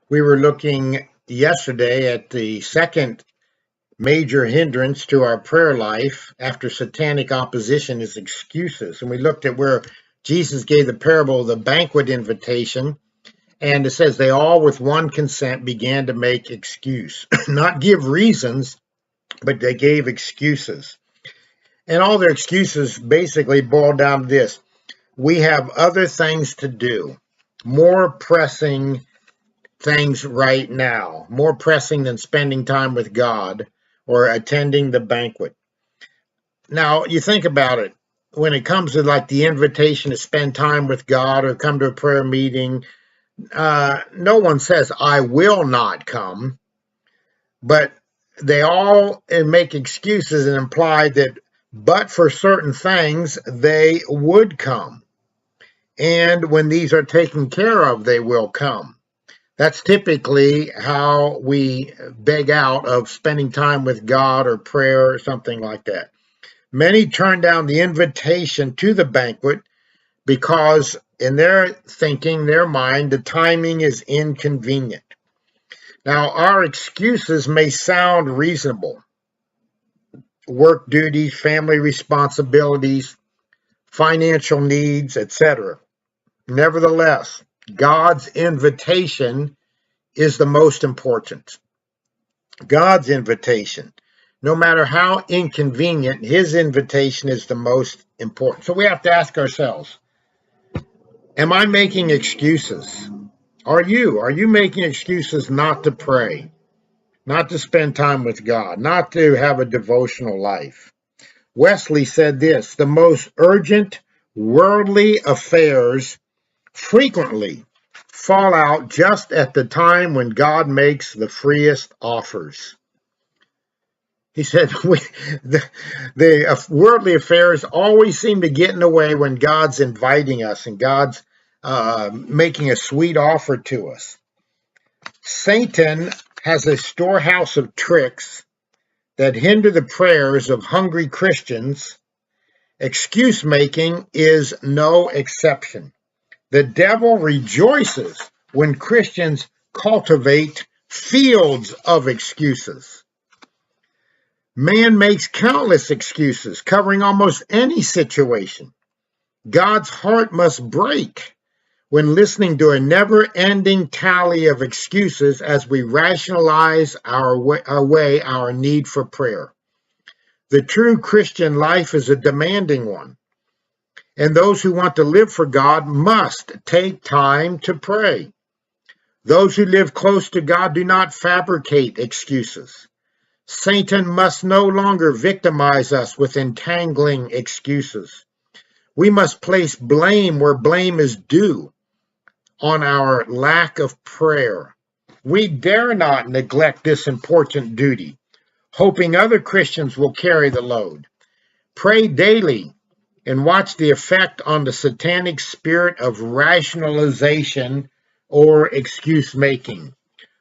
We were looking yesterday at the second major hindrance to our prayer life after satanic opposition is excuses. And we looked at where Jesus gave the parable of the banquet invitation, and it says they all with one consent began to make excuse, not give reasons, but they gave excuses. And all their excuses basically boiled down to this: we have other things to do, more pressing things right now, more pressing than spending time with God or attending the banquet. Now, you think about it, when it comes to like the invitation to spend time with God or come to a prayer meeting, no one says, I will not come, but they all make excuses and imply that, but for certain things, they would come. And when these are taken care of, they will come. That's typically how we beg out of spending time with God or prayer or something like that. Many turn down the invitation to the banquet because, in their thinking, their mind, the timing is inconvenient. Now, our excuses may sound reasonable: work duties, family responsibilities, financial needs, etc. Nevertheless, God's invitation is the most important. God's invitation, no matter how inconvenient, his invitation is the most important. So we have to ask ourselves, am I making excuses? Are you making excuses not to pray, not to spend time with God, not to have a devotional life? Wesley said this: the most urgent worldly affairs frequently fall out just at the time when God makes the freest offers. He said the worldly affairs always seem to get in the way when God's inviting us and God's making a sweet offer to us. Satan has a storehouse of tricks that hinder the prayers of hungry Christians. Excuse making is no exception. The devil rejoices when Christians cultivate fields of excuses. Man makes countless excuses covering almost any situation. God's heart must break when listening to a never-ending tally of excuses as we rationalize our need for prayer. The true Christian life is a demanding one, and those who want to live for God must take time to pray. Those who live close to God do not fabricate excuses. Satan must no longer victimize us with entangling excuses. We must place blame where blame is due on our lack of prayer. We dare not neglect this important duty, hoping other Christians will carry the load. Pray daily and watch the effect on the satanic spirit of rationalization or excuse making.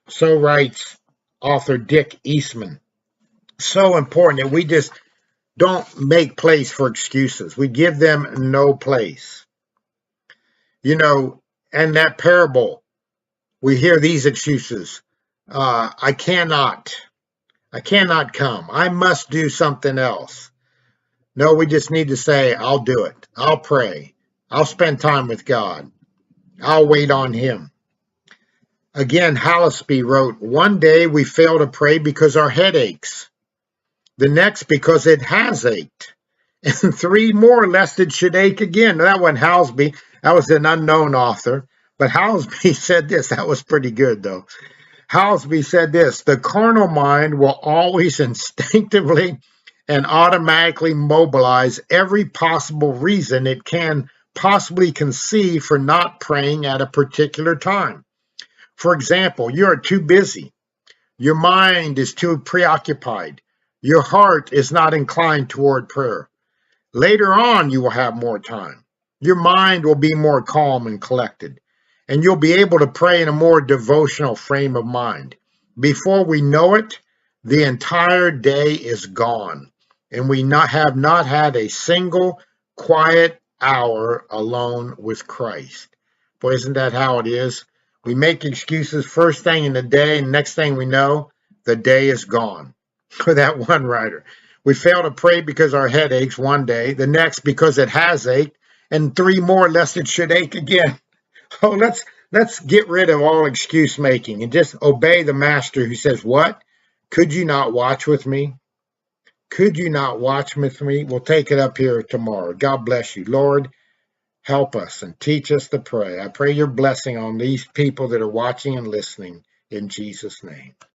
So writes author Dick Eastman. So important that we just don't make place for excuses. We give them no place. You know, and that parable, we hear these excuses. I cannot come. I must do something else. No, we just need to say, I'll do it. I'll pray. I'll spend time with God. I'll wait on him. Again, Hallisby wrote, one day we fail to pray because our head aches. The next because it has ached. And three more lest it should ache again. That one, Halsby, that was an unknown author. But Halsby said this. That was pretty good, though. Halsby said this: the carnal mind will always instinctively and automatically mobilize every possible reason it can possibly conceive for not praying at a particular time. For example, you are too busy. Your mind is too preoccupied. Your heart is not inclined toward prayer. Later on, you will have more time. Your mind will be more calm and collected, and you'll be able to pray in a more devotional frame of mind. Before we know it, the entire day is gone, and we have not had a single quiet hour alone with Christ. Boy, isn't that how it is? We make excuses first thing in the day, and next thing we know, the day is gone. For that one writer, we fail to pray because our head aches one day, the next because it has ached, and 3 more lest it should ache again. Oh, let's get rid of all excuse making and just obey the master who says, "What? Could you not watch with me? Could you not watch with me?" We'll take it up here tomorrow. God bless you. Lord, help us and teach us to pray. I pray your blessing on these people that are watching and listening in Jesus' name.